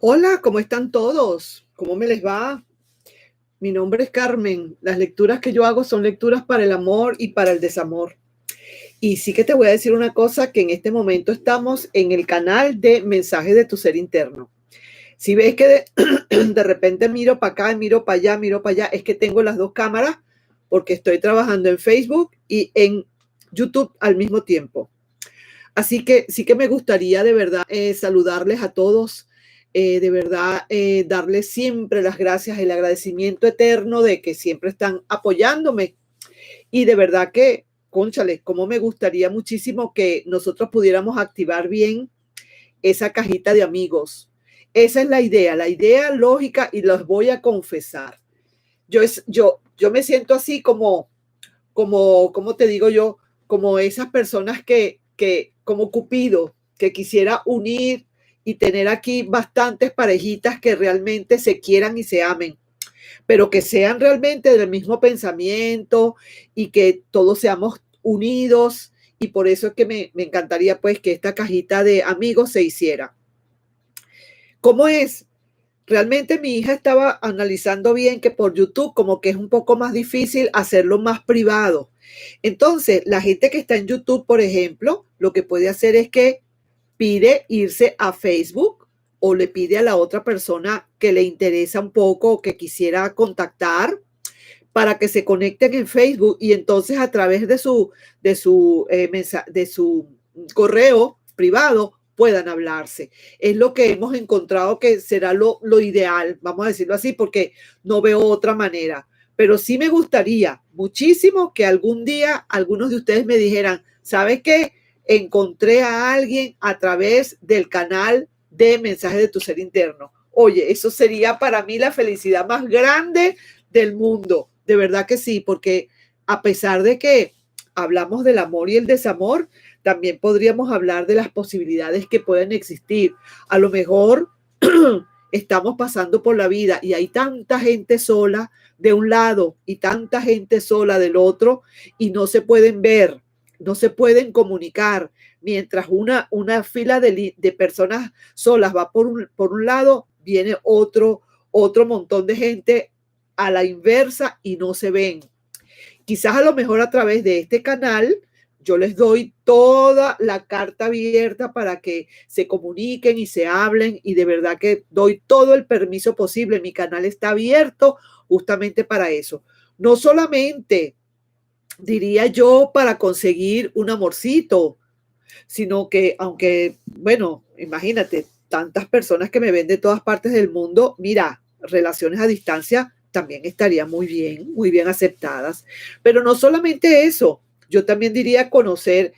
Hola, ¿cómo están todos? ¿Cómo me les va? Mi nombre es Carmen. Las lecturas que yo hago son lecturas para el amor y para el desamor. Y sí que te voy a decir una cosa, que en este momento estamos en el canal de Mensajes de tu Ser Interno. Si ves que de repente miro para acá, miro para allá, es que tengo las dos cámaras porque estoy trabajando en Facebook y en YouTube al mismo tiempo. Así que sí que me gustaría de verdad saludarles a todos, de verdad darles siempre las gracias, el agradecimiento eterno de que siempre están apoyándome y de verdad que, cónchale, como me gustaría muchísimo que nosotros pudiéramos activar bien esa cajita de amigos. Esa es la idea lógica y los voy a confesar. Yo me siento así como te digo yo, como esas personas como Cupido, que quisiera unir y tener aquí bastantes parejitas que realmente se quieran y se amen, pero que sean realmente del mismo pensamiento y que todos seamos unidos. Y por eso es que me encantaría pues que esta cajita de amigos se hiciera. ¿Cómo es? Realmente mi hija estaba analizando bien que por YouTube como que es un poco más difícil hacerlo más privado. Entonces, la gente que está en YouTube, por ejemplo, lo que puede hacer es que pide irse a Facebook o le pide a la otra persona que le interesa un poco o que quisiera contactar para que se conecten en Facebook y entonces a través de su correo privado puedan hablarse. Es lo que hemos encontrado que será lo ideal, vamos a decirlo así, porque no veo otra manera. Pero sí me gustaría muchísimo que algún día algunos de ustedes me dijeran, ¿sabes qué? Encontré a alguien a través del canal de Mensajes de tu Ser Interno. Oye, eso sería para mí la felicidad más grande del mundo. De verdad que sí, porque a pesar de que hablamos del amor y el desamor, también podríamos hablar de las posibilidades que pueden existir. A lo mejor estamos pasando por la vida y hay tanta gente sola de un lado y tanta gente sola del otro y no se pueden ver, no se pueden comunicar. Mientras una fila de personas solas va por un lado, viene otro montón de gente a la inversa y no se ven. Quizás a lo mejor a través de este canal yo les doy toda la carta abierta para que se comuniquen y se hablen y de verdad que doy todo el permiso posible. Mi canal está abierto justamente para eso. No solamente, diría yo, para conseguir un amorcito, sino que aunque, bueno, imagínate, tantas personas que me ven de todas partes del mundo, mira, relaciones a distancia también estarían muy bien aceptadas. Pero no solamente eso, yo también diría conocer,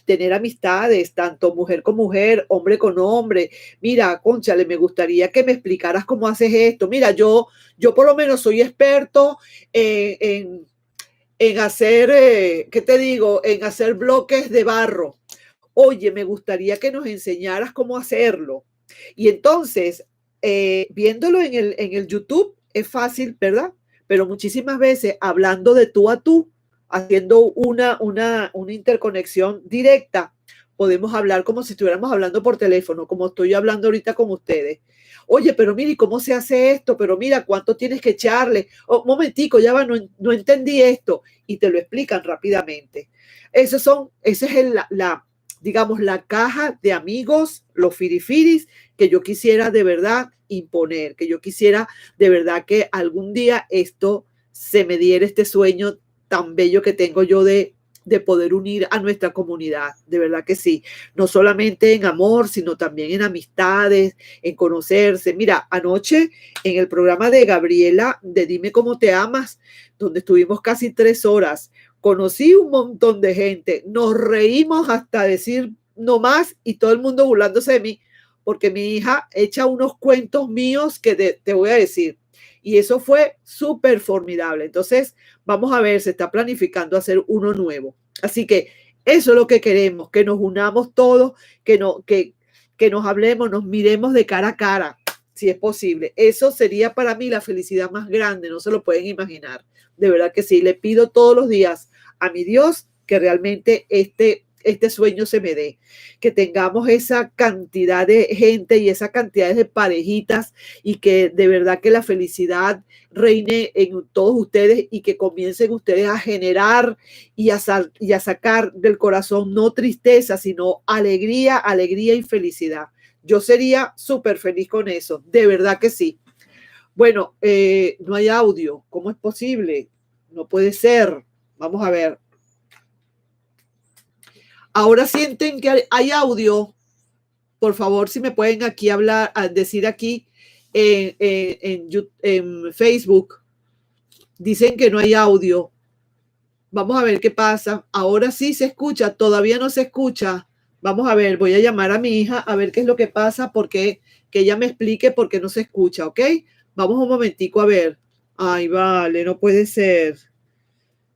tener amistades, tanto mujer con mujer, hombre con hombre. Mira, cónchale, me gustaría que me explicaras cómo haces esto. Mira, yo por lo menos soy experto en hacer, ¿qué te digo? En hacer bloques de barro. Oye, me gustaría que nos enseñaras cómo hacerlo. Y entonces, viéndolo en el YouTube es fácil, ¿verdad? Pero muchísimas veces hablando de tú a tú, haciendo una interconexión directa, podemos hablar como si estuviéramos hablando por teléfono, como estoy hablando ahorita con ustedes. Oye, pero mira, ¿y cómo se hace esto? Pero mira, ¿cuánto tienes que echarle? Oh, momentico, ya va, no entendí esto. Y te lo explican rápidamente. Esa es digamos, la caja de amigos, los firifiris, que yo quisiera de verdad imponer, que yo quisiera de verdad que algún día esto se me diera este sueño tan bello que tengo yo de poder unir a nuestra comunidad, de verdad que sí, no solamente en amor, sino también en amistades, en conocerse. Mira, anoche en el programa de Gabriela, de Dime Cómo Te Amas, donde estuvimos casi 3 horas, conocí un montón de gente, nos reímos hasta decir no más y todo el mundo burlándose de mí, porque mi hija echa unos cuentos míos que te voy a decir. Y eso fue súper formidable. Entonces, vamos a ver, se está planificando hacer uno nuevo. Así que eso es lo que queremos, que nos unamos todos, que nos hablemos, nos miremos de cara a cara, si es posible. Eso sería para mí la felicidad más grande, no se lo pueden imaginar. De verdad que sí, le pido todos los días a mi Dios que realmente este sueño se me dé, que tengamos esa cantidad de gente y esa cantidad de parejitas y que de verdad que la felicidad reine en todos ustedes y que comiencen ustedes a generar y a sacar del corazón no tristeza, sino alegría, alegría y felicidad. Yo sería súper feliz con eso, de verdad que sí. Bueno, no hay audio. ¿Cómo es posible? No puede ser. Vamos a ver. Ahora sienten que hay audio. Por favor, si me pueden aquí hablar, decir aquí en Facebook. Dicen que no hay audio. Vamos a ver qué pasa. Ahora sí se escucha. Todavía no se escucha. Vamos a ver. Voy a llamar a mi hija a ver qué es lo que pasa, porque que ella me explique por qué no se escucha, ¿ok? Vamos un momentico a ver. Ay, vale, no puede ser.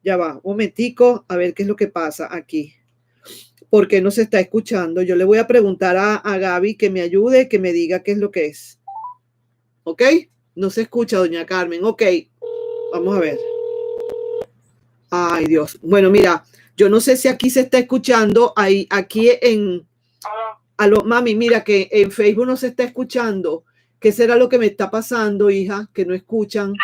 Ya va, un momentico a ver qué es lo que pasa aquí. ¿Por qué no se está escuchando? Yo le voy a preguntar a Gaby que me ayude, que me diga qué es lo que es. ¿Ok? No se escucha, doña Carmen. Ok, vamos a ver. Ay, Dios. Bueno, mira, yo no sé si aquí se está escuchando. Aquí en... Aló, mami, mira que en Facebook no se está escuchando. ¿Qué será lo que me está pasando, hija? Que no escuchan. No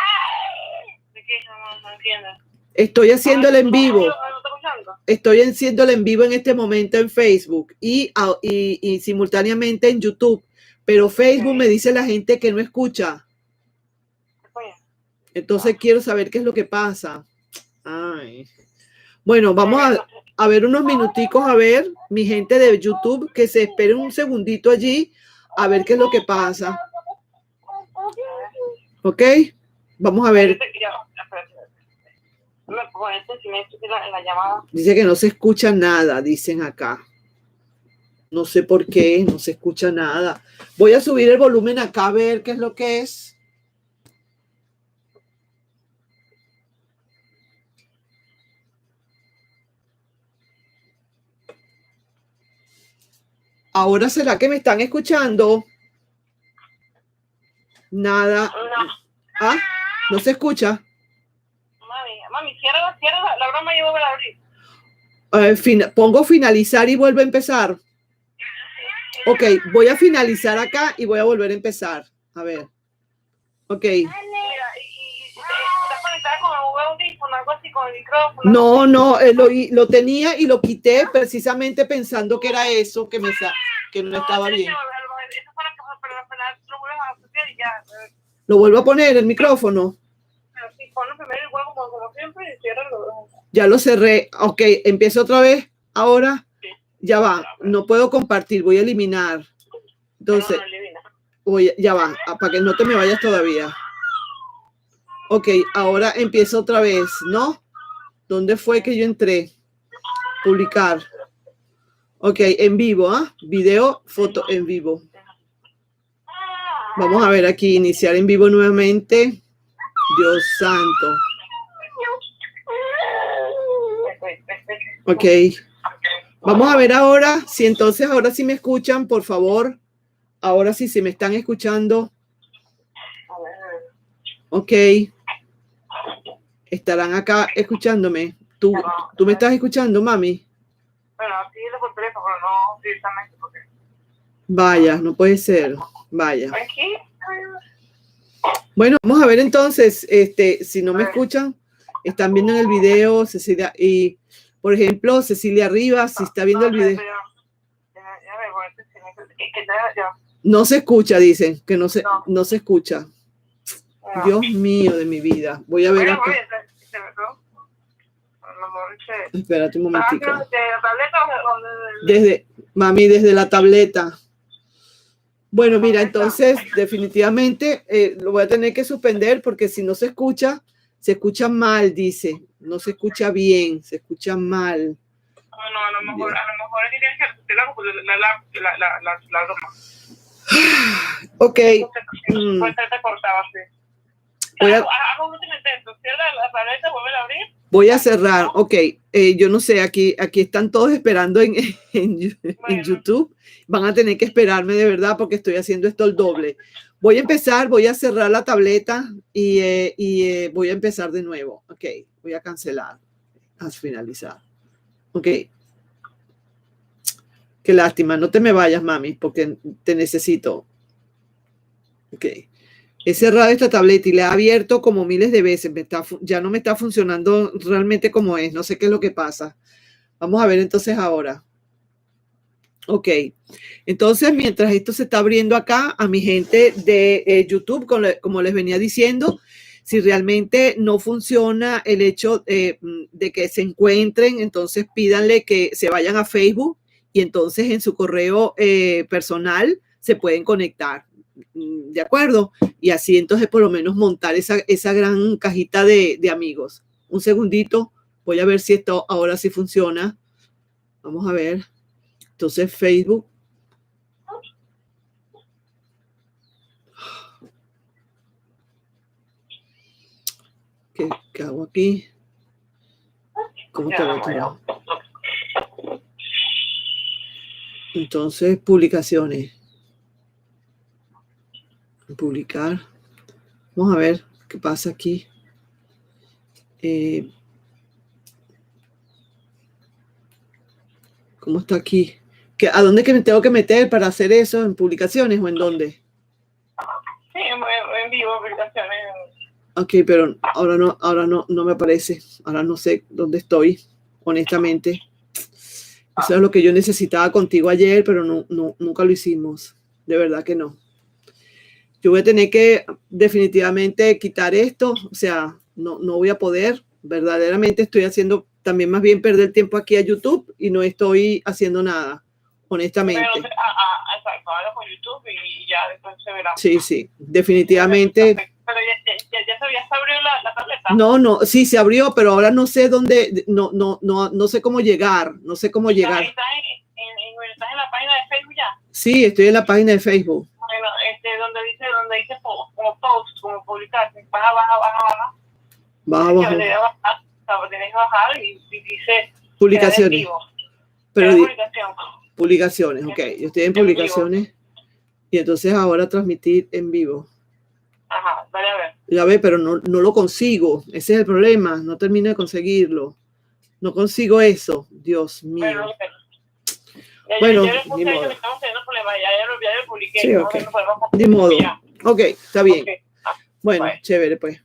entiendo. Estoy haciendo el en vivo. Estoy haciendo el en vivo en este momento en Facebook y simultáneamente en YouTube. Pero Facebook me dice la gente que no escucha. Entonces quiero saber qué es lo que pasa. Ay. Bueno, vamos a ver unos minuticos, a ver, mi gente de YouTube, que se espere un segundito allí, a ver qué es lo que pasa. ¿Ok? Vamos a ver. Dice que no se escucha nada, dicen acá. No sé por qué, no se escucha nada. Voy a subir el volumen acá a ver qué es lo que es. Ahora, ¿será que me están escuchando? Nada. ¿Ah? ¿No se escucha? Mami, cierra la broma y vuelve a abrir. Pongo finalizar y vuelvo a empezar. Ok, voy a finalizar acá y voy a volver a empezar. A ver. Ok. Mira, y estás conectada con un audífono, algo así, con el micrófono. No, lo tenía y lo quité precisamente pensando que era eso, que no estaba bien. Eso para al final lo vuelves a hacer y ya. ¿Lo vuelvo a poner el micrófono? Sí, ponlo primero igual como siempre y ciérralo. Ya lo cerré. Ok, empiezo otra vez. Ahora, sí. Ya va. No puedo compartir, voy a eliminar. Entonces, ya va, para que no te me vayas todavía. Ok, ahora empiezo otra vez, ¿no? ¿Dónde fue que yo entré? Publicar. Ok, en vivo, ¿ah? Video, foto en vivo. Vamos a ver aquí, iniciar en vivo nuevamente. Dios santo. Ok. Vamos a ver ahora, si entonces ahora sí me escuchan, por favor. Ahora sí, si me están escuchando. Ok. Estarán acá escuchándome. ¿Tú me estás escuchando, mami? Bueno, sí, por teléfono, pero no directamente. Porque... Vaya, no puede ser. Vaya. Bueno, vamos a ver entonces, si no me escuchan, están viendo en el video, Cecilia, y por ejemplo, Cecilia Rivas, si está viendo el video. No se escucha, dicen, que no se escucha. Dios mío de mi vida. Voy a ver acá. Espérate un momentico. Desde la tableta. Bueno, mira, entonces definitivamente lo voy a tener que suspender porque si no se escucha mal, dice. No se escucha bien, se escucha mal. No, a lo mejor tienes que repetir la broma. Ok. Voy a cerrar. Ok. Yo no sé, aquí están todos esperando en YouTube. Van a tener que esperarme de verdad porque estoy haciendo esto el doble. Voy a empezar, voy a cerrar la tableta y voy a empezar de nuevo. Ok. Voy a cancelar. A finalizar. Ok. Qué lástima, no te me vayas, mami, porque te necesito. Ok. He cerrado esta tableta y la he abierto como miles de veces. Ya no me está funcionando realmente como es. No sé qué es lo que pasa. Vamos a ver entonces ahora. Ok. Entonces, mientras esto se está abriendo acá, a mi gente de YouTube, como les venía diciendo, si realmente no funciona el hecho de que se encuentren, entonces pídanle que se vayan a Facebook y entonces en su correo personal se pueden conectar. ¿De acuerdo? Y así entonces por lo menos montar esa gran cajita de amigos. Un segundito, voy a ver si esto ahora sí funciona. Vamos a ver. Entonces Facebook. ¿Qué hago aquí? ¿Cómo te veo? Entonces, publicaciones. Publicar. Vamos a ver qué pasa aquí. ¿Cómo está aquí? ¿A dónde que me tengo que meter para hacer eso? ¿En publicaciones o en dónde? Sí, en vivo, publicaciones. Ok, pero ahora no me aparece. Ahora no sé dónde estoy, honestamente. Eso es lo que yo necesitaba contigo ayer, pero nunca lo hicimos. De verdad que no. Yo voy a tener que definitivamente quitar esto. O sea, no voy a poder. Verdaderamente estoy haciendo también más bien perder tiempo aquí a YouTube y no estoy haciendo nada, honestamente. Pero, exacto, ahora con YouTube y ya después se verá. Sí, definitivamente. Pero ya se abrió la tableta. No, sí se abrió, pero ahora no sé dónde, no sé cómo llegar, no sé cómo llegar. ¿Estás en la página de Facebook ya? Sí, estoy en la página de Facebook. Bueno, donde dice como post, como publicar, baja. Tienes que bajar y dice publicaciones. Pero publicación. Publicaciones, ok. Yo estoy en publicaciones y entonces ahora transmitir en vivo. Ajá, dale a ver. Ya ve, pero no lo consigo. Ese es el problema. No termino de conseguirlo. No consigo eso. Dios mío. Bueno, ni modo. Ya lo publiqué. Sí, ok. Ni modo. Ok, está bien. Okay. Bueno, chévere, pues.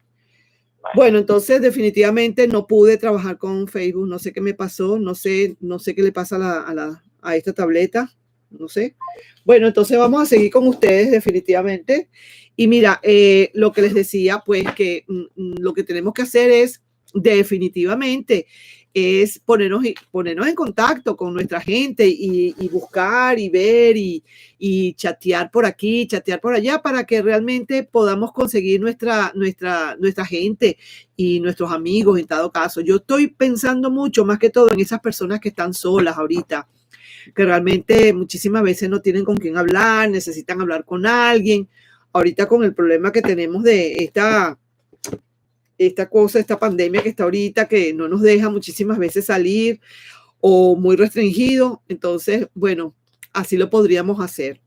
Bueno, entonces definitivamente no pude trabajar con Facebook. No sé qué me pasó. No sé qué le pasa a esta tableta. No sé. Bueno, entonces vamos a seguir con ustedes definitivamente. Y mira, lo que les decía, pues que lo que tenemos que hacer es definitivamente es ponernos en contacto con nuestra gente y buscar y ver y chatear por aquí, chatear por allá para que realmente podamos conseguir nuestra gente y nuestros amigos en dado caso. Yo estoy pensando mucho más que todo en esas personas que están solas ahorita, que realmente muchísimas veces no tienen con quién hablar, necesitan hablar con alguien. Ahorita con el problema que tenemos de esta pandemia que está ahorita, que no nos deja muchísimas veces salir o muy restringido. Entonces, bueno, así lo podríamos hacer.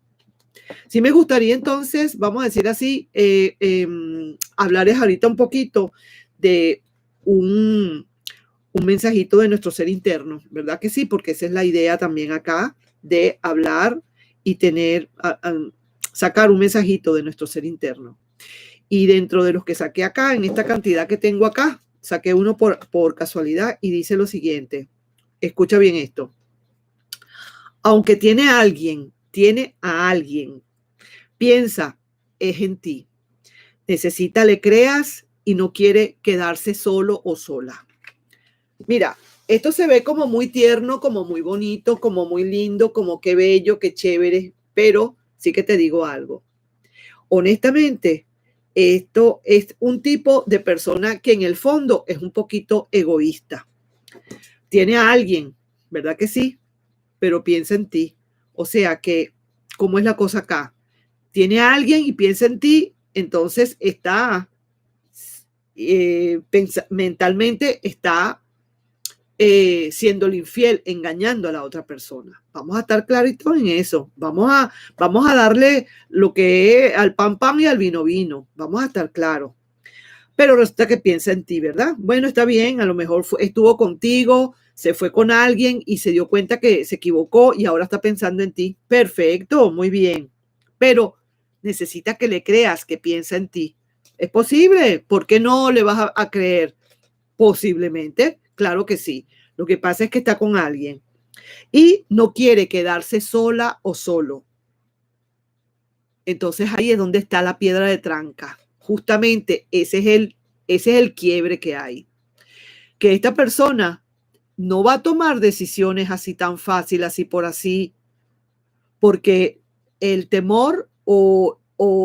Sí me gustaría entonces, vamos a decir así, hablarles ahorita un poquito de un mensajito de nuestro ser interno, ¿verdad que sí? Porque esa es la idea también acá de hablar y sacar un mensajito de nuestro ser interno. Y dentro de los que saqué acá, en esta cantidad que tengo acá, saqué uno por casualidad y dice lo siguiente. Escucha bien esto. Aunque tiene a alguien, piensa, es en ti. Necesita, le creas y no quiere quedarse solo o sola. Mira, esto se ve como muy tierno, como muy bonito, como muy lindo, como qué bello, qué chévere, pero sí que te digo algo. Honestamente, esto es un tipo de persona que en el fondo es un poquito egoísta. Tiene a alguien, ¿verdad que sí? Pero piensa en ti. O sea que, ¿cómo es la cosa acá? Tiene a alguien y piensa en ti, entonces está mentalmente está siendo infiel, engañando a la otra persona. Vamos a estar claritos en eso. Vamos a darle lo que es al pan y al vino. Vamos a estar claros. pero resulta que piensa en ti, ¿verdad? Bueno, está bien, a lo mejor estuvo contigo, se fue con alguien y se dio cuenta que se equivocó y ahora está pensando en ti. Perfecto, muy bien, pero necesita que le creas que piensa en ti. ¿Es posible? ¿Por qué no le vas a creer? Posiblemente, claro que sí. Lo que pasa es que está con alguien y no quiere quedarse sola o solo. Entonces ahí es donde está la piedra de tranca. Justamente ese es el quiebre que hay. Que esta persona no va a tomar decisiones así tan fácil, así por así, porque el temor o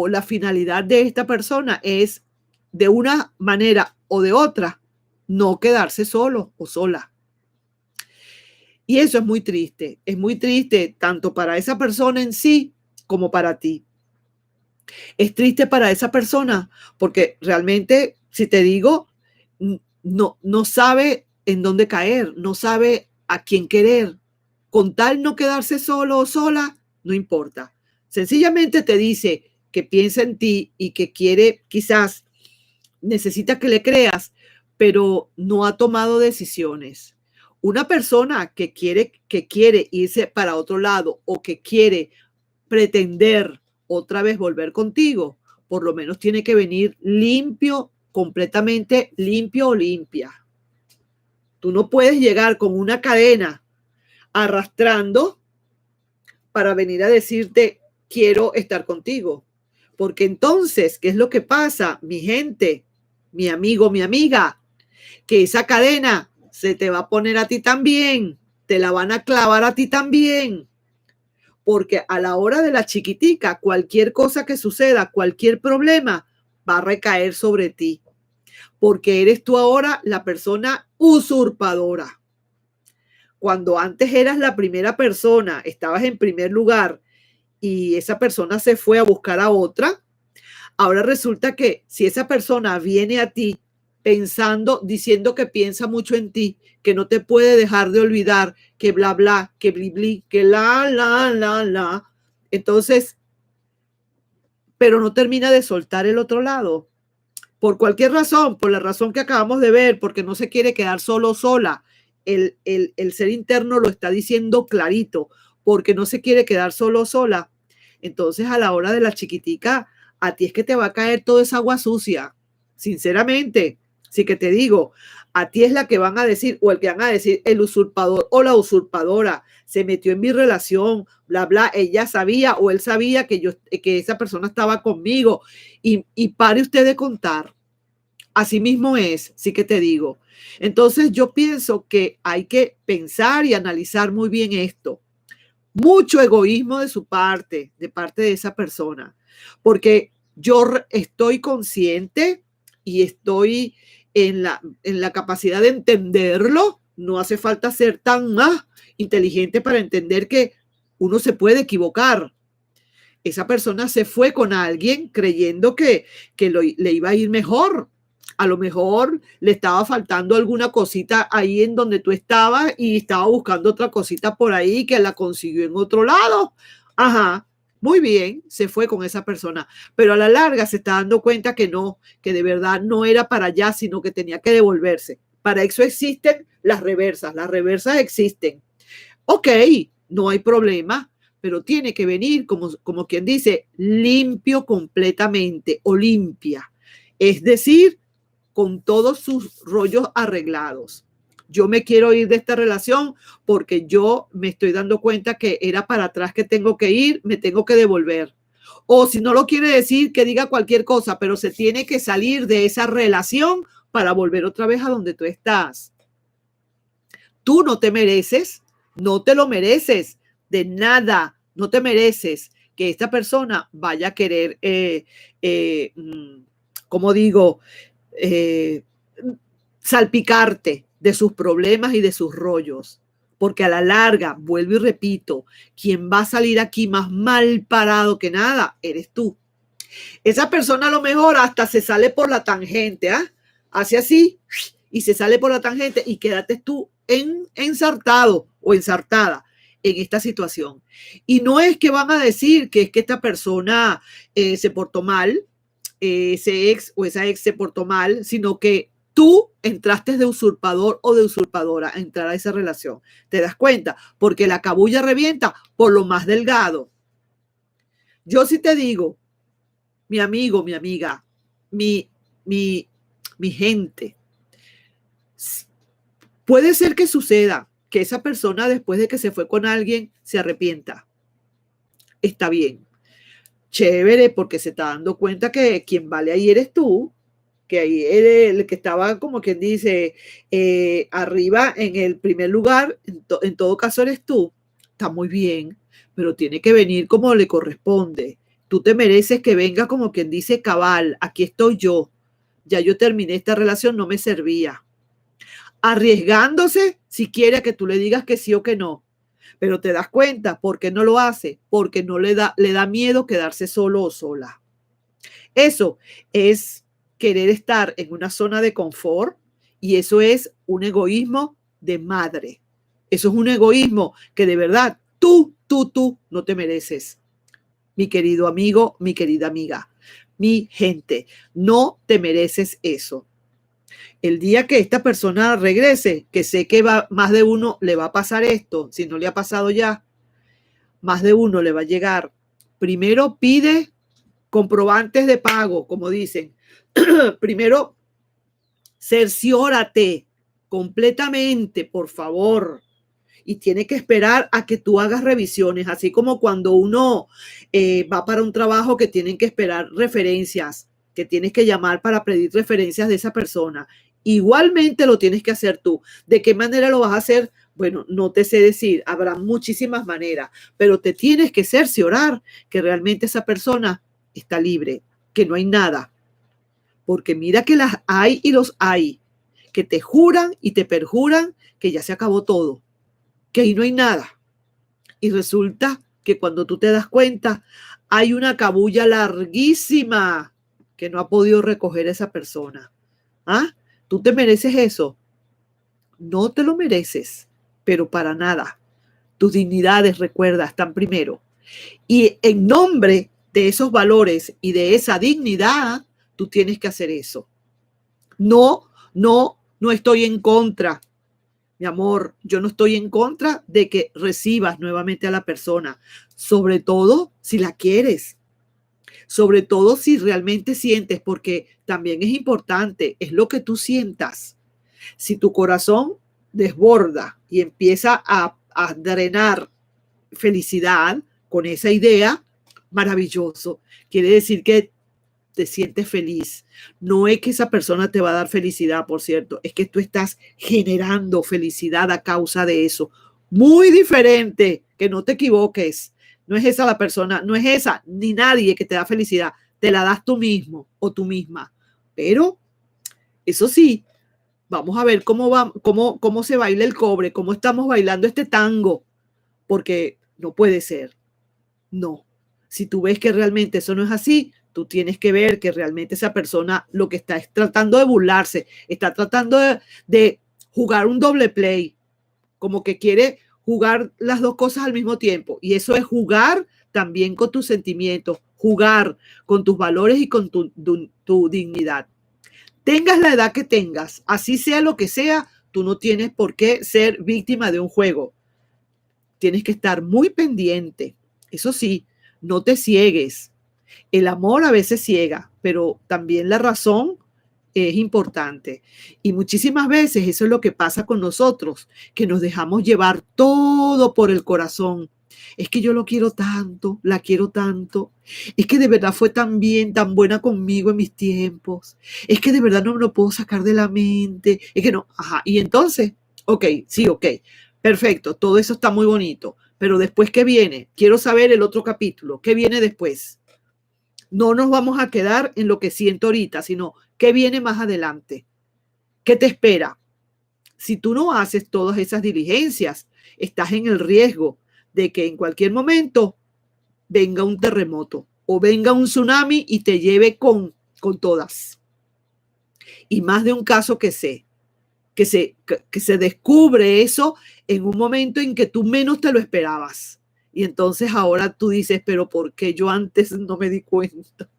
la finalidad de esta persona es de una manera o de otra no quedarse solo o sola. Y eso es muy triste tanto para esa persona en sí como para ti. Es triste para esa persona porque realmente, si te digo, no sabe en dónde caer, no sabe a quién querer. Con tal no quedarse solo o sola, no importa. Sencillamente te dice que piensa en ti y que quiere, quizás necesita que le creas, pero no ha tomado decisiones. Una persona que quiere irse para otro lado o que quiere pretender otra vez volver contigo, por lo menos tiene que venir limpio, completamente limpio o limpia. Tú no puedes llegar con una cadena arrastrando para venir a decirte quiero estar contigo. Porque entonces, ¿qué es lo que pasa? Mi gente, mi amigo, mi amiga, que esa cadena se te va a poner a ti también, te la van a clavar a ti también. Porque a la hora de la chiquitica, cualquier cosa que suceda, cualquier problema, va a recaer sobre ti. Porque eres tú ahora la persona usurpadora. Cuando antes eras la primera persona, estabas en primer lugar y esa persona se fue a buscar a otra, ahora resulta que si esa persona viene a ti pensando, diciendo que piensa mucho en ti, que no te puede dejar de olvidar, que bla, bla, que bli, bli, que la, entonces, pero no termina de soltar el otro lado. Por cualquier razón, por la razón que acabamos de ver, porque no se quiere quedar solo o sola, el ser interno lo está diciendo clarito, porque no se quiere quedar solo o sola. Entonces, a la hora de la chiquitica, a ti es que te va a caer toda esa agua sucia. Sinceramente, sí que te digo, a ti es la que van a decir, o el que van a decir, el usurpador o la usurpadora se metió en mi relación, bla, bla, ella sabía o él sabía que esa persona estaba conmigo y pare usted de contar. Así mismo es, sí que te digo. Entonces yo pienso que hay que pensar y analizar muy bien esto. Mucho egoísmo de su parte, de parte de esa persona, porque yo estoy consciente y estoy en la capacidad de entenderlo. No hace falta ser tan más inteligente para entender que uno se puede equivocar. Esa persona se fue con alguien creyendo que le iba a ir mejor. A lo mejor le estaba faltando alguna cosita ahí en donde tú estabas y estaba buscando otra cosita por ahí que la consiguió en otro lado. Ajá, muy bien, se fue con esa persona, pero a la larga se está dando cuenta que no, que de verdad no era para allá, sino que tenía que devolverse. Para eso existen las reversas existen. Ok, no hay problema, pero tiene que venir, como quien dice, limpio completamente o limpia. Es decir, con todos sus rollos arreglados. Yo me quiero ir de esta relación porque yo me estoy dando cuenta que era para atrás que tengo que ir, me tengo que devolver. O si no lo quiere decir, que diga cualquier cosa, pero se tiene que salir de esa relación para volver otra vez a donde tú estás. Tú no te mereces, no te lo mereces de nada, no te mereces que esta persona vaya a querer, como digo, salpicarte de sus problemas y de sus rollos. Porque a la larga, vuelvo y repito, quien va a salir aquí más mal parado que nada, eres tú. Esa persona a lo mejor hasta se sale por la tangente, ¿ah? Hace así y se sale por la tangente y quédate tú ensartado o ensartada en esta situación. Y no es que van a decir que es que esta persona se portó mal. ese ex o esa ex se portó mal, sino que tú entraste de usurpador o de usurpadora a entrar a esa relación. ¿Te das cuenta? Porque la cabulla revienta por lo más delgado. Yo sí te digo, mi amigo, mi amiga, mi gente, puede ser que suceda que esa persona después de que se fue con alguien se arrepienta. Está bien. Chévere, porque se está dando cuenta que quien vale ahí eres tú, que ahí eres el que estaba, como quien dice, arriba en el primer lugar, en todo caso eres tú. Está muy bien, pero tiene que venir como le corresponde. Tú te mereces que venga como quien dice cabal, aquí estoy yo. Ya yo terminé esta relación, no me servía. Arriesgándose si quiere que tú le digas que sí o que no. Pero te das cuenta, ¿por qué no lo hace? Porque no le da miedo quedarse solo o sola. Eso es querer estar en una zona de confort y eso es un egoísmo de madre. Eso es un egoísmo que de verdad tú no te mereces. Mi querido amigo, mi querida amiga, mi gente, no te mereces eso. El día que esta persona regrese, que sé que más de uno le va a pasar esto, si no le ha pasado ya, más de uno le va a llegar. Primero pide comprobantes de pago, como dicen. Primero, cerciórate completamente, por favor. Y tiene que esperar a que tú hagas revisiones, así como cuando uno va para un trabajo que tienen que esperar referencias, que tienes que llamar para pedir referencias de esa persona. Igualmente lo tienes que hacer tú. ¿De qué manera lo vas a hacer? Bueno, no te sé decir, habrá muchísimas maneras, pero te tienes que cerciorar que realmente esa persona está libre, que no hay nada. Porque mira que las hay y los hay, que te juran y te perjuran que ya se acabó todo, que ahí no hay nada. Y resulta que cuando tú te das cuenta, hay una cabulla larguísima que no ha podido recoger esa persona. ¿Ah? ¿Tú te mereces eso? No te lo mereces, pero para nada. Tus dignidades, recuerda, están primero. Y en nombre de esos valores y de esa dignidad, tú tienes que hacer eso. No estoy en contra. Mi amor, yo no estoy en contra de que recibas nuevamente a la persona, sobre todo si la quieres, sobre todo si realmente sientes, porque también es importante, es lo que tú sientas. Si tu corazón desborda y empieza a drenar felicidad con esa idea, maravilloso. Quiere decir que te sientes feliz. No es que esa persona te va a dar felicidad, por cierto, es que tú estás generando felicidad a causa de eso. Muy diferente, que no te equivoques. No es esa la persona, no es esa ni nadie que te da felicidad. Te la das tú mismo o tú misma. Pero, eso sí, vamos a ver cómo se baila el cobre, cómo estamos bailando este tango, porque no puede ser. No. Si tú ves que realmente eso no es así, tú tienes que ver que realmente esa persona lo que está es tratando de burlarse, está tratando de jugar un doble play, como que quiere jugar las dos cosas al mismo tiempo. Y eso es jugar también con tus sentimientos, jugar con tus valores y con tu dignidad. Tengas la edad que tengas, así sea lo que sea, tú no tienes por qué ser víctima de un juego. Tienes que estar muy pendiente. Eso sí, no te ciegues. El amor a veces ciega, pero también la razón es importante. Y muchísimas veces eso es lo que pasa con nosotros, que nos dejamos llevar todo por el corazón. Es que yo lo quiero tanto, la quiero tanto. Es que de verdad fue tan bien, tan buena conmigo en mis tiempos. Es que de verdad no me lo puedo sacar de la mente. Es que no, ajá. Y entonces, ok, sí, ok. Perfecto, todo eso está muy bonito. Pero después, ¿qué viene? Quiero saber el otro capítulo. ¿Qué viene después? No nos vamos a quedar en lo que siento ahorita, sino qué viene más adelante. ¿Qué te espera? Si tú no haces todas esas diligencias, estás en el riesgo de que en cualquier momento venga un terremoto o venga un tsunami y te lleve con todas. Y más de un caso que sé, que se descubre eso en un momento en que tú menos te lo esperabas. Y entonces ahora tú dices, pero ¿por qué yo antes no me di cuenta?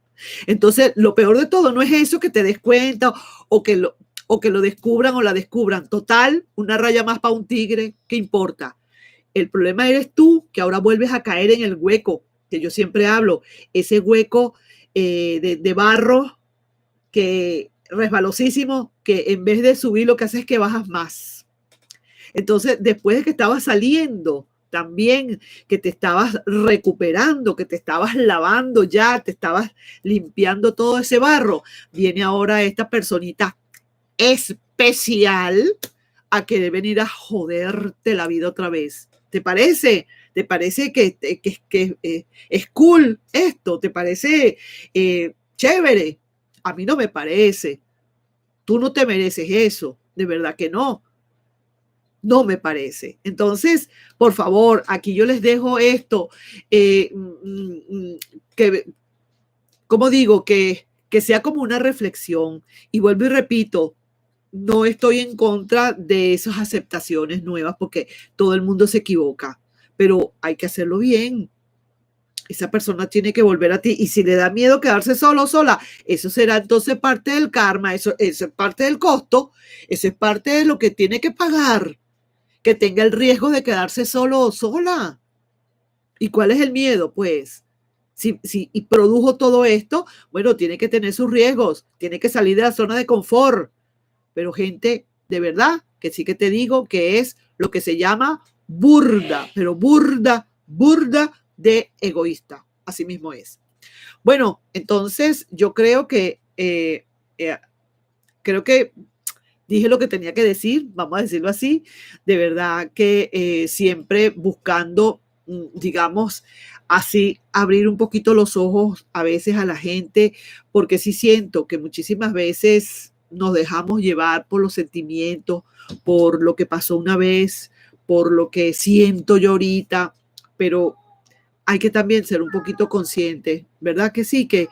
Entonces, lo peor de todo no es eso, que te des cuenta o que lo descubran o la descubran. Total, una raya más para un tigre, ¿qué importa? El problema eres tú, que ahora vuelves a caer en el hueco, que yo siempre hablo, ese hueco de barro que resbalosísimo, que en vez de subir lo que hace es que bajas más. Entonces, después de que estabas saliendo, también que te estabas recuperando, que te estabas lavando ya, te estabas limpiando todo ese barro, viene ahora esta personita especial a querer venir a joderte la vida otra vez. ¿Te parece? ¿Te parece que es cool esto? ¿Te parece chévere? A mí no me parece. Tú no te mereces eso. De verdad que no. No me parece. Entonces, por favor, aquí yo les dejo esto. Como digo, que sea como una reflexión. Y vuelvo y repito, no estoy en contra de esas aceptaciones nuevas porque todo el mundo se equivoca, pero hay que hacerlo bien. Esa persona tiene que volver a ti, y si le da miedo quedarse solo o sola, eso será entonces parte del karma, eso es parte del costo, eso es parte de lo que tiene que pagar, que tenga el riesgo de quedarse solo o sola. ¿Y cuál es el miedo? Pues si y produjo todo esto, bueno, tiene que tener sus riesgos, tiene que salir de la zona de confort. Pero gente, de verdad, que sí que te digo que es lo que se llama burda, pero burda de egoísta. Así mismo es. Bueno, entonces yo creo que dije lo que tenía que decir, vamos a decirlo así. De verdad que siempre buscando, digamos, así abrir un poquito los ojos a veces a la gente, porque sí siento que muchísimas veces nos dejamos llevar por los sentimientos, por lo que pasó una vez, por lo que siento yo ahorita, pero hay que también ser un poquito consciente, ¿verdad? Que sí, que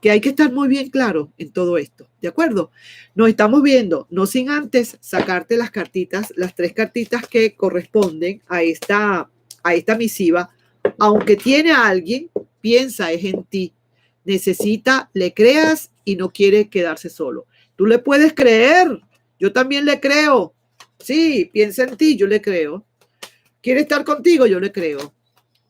hay que estar muy bien claro en todo esto, ¿de acuerdo? Nos estamos viendo, no sin antes sacarte las cartitas, las 3 cartitas que corresponden a esta misiva. Aunque tiene a alguien, piensa es en ti, necesita, le creas y no quiere quedarse solo. Tú le puedes creer, yo también le creo. Sí, piensa en ti, yo le creo. ¿Quiere estar contigo? Yo le creo.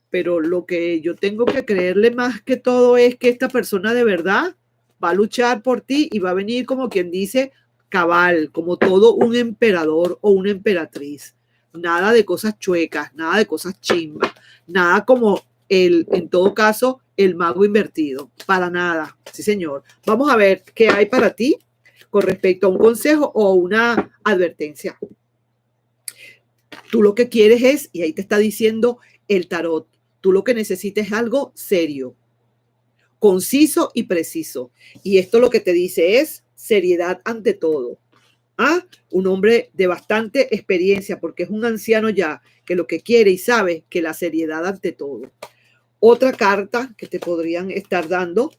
Pero lo que yo tengo que creerle más que todo es que esta persona de verdad va a luchar por ti y va a venir, como quien dice, cabal, como todo un emperador o una emperatriz. Nada de cosas chuecas, nada de cosas chimbas, nada como en todo caso, el mago invertido. Para nada. Sí, señor. Vamos a ver qué hay para ti con respecto a un consejo o una advertencia. Tú lo que quieres es, y ahí te está diciendo el tarot, tú lo que necesitas es algo serio, conciso y preciso. Y esto lo que te dice es seriedad ante todo. Un hombre de bastante experiencia, porque es un anciano ya, que lo que quiere y sabe que la seriedad ante todo. Otra carta que te podrían estar dando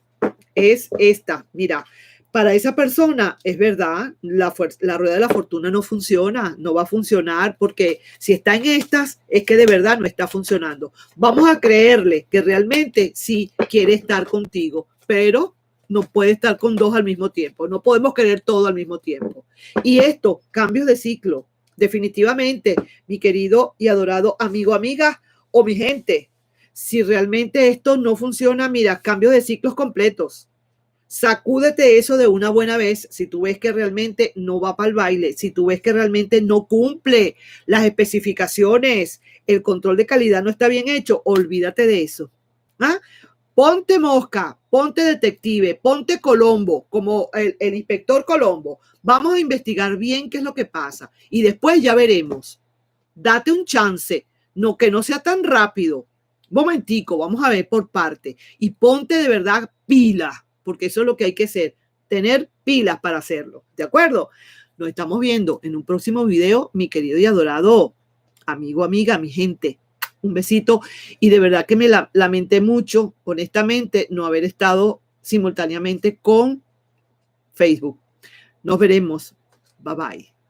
es esta. Mira, para esa persona, es verdad, la rueda de la fortuna no funciona, no va a funcionar, porque si está en estas, es que de verdad no está funcionando. Vamos a creerle que realmente sí quiere estar contigo, pero no puede estar con 2 al mismo tiempo. No podemos querer todo al mismo tiempo. Y esto, cambios de ciclo, definitivamente, mi querido y adorado amigo, amiga o mi gente, si realmente esto no funciona, mira, cambios de ciclos completos. Sacúdete eso de una buena vez si tú ves que realmente no va para el baile, si tú ves que realmente no cumple las especificaciones, el control de calidad no está bien hecho, olvídate de eso. Ponte mosca, ponte detective, ponte Colombo, como el inspector Colombo. Vamos a investigar bien qué es lo que pasa y después ya veremos. Date un chance, no que no sea tan rápido. Momentico, vamos a ver por parte y ponte de verdad pila, porque eso es lo que hay que hacer, tener pilas para hacerlo, ¿de acuerdo? Nos estamos viendo en un próximo video, mi querido y adorado amigo, amiga, mi gente. Un besito, y de verdad que me lamenté mucho, honestamente, no haber estado simultáneamente con Facebook. Nos veremos. Bye bye.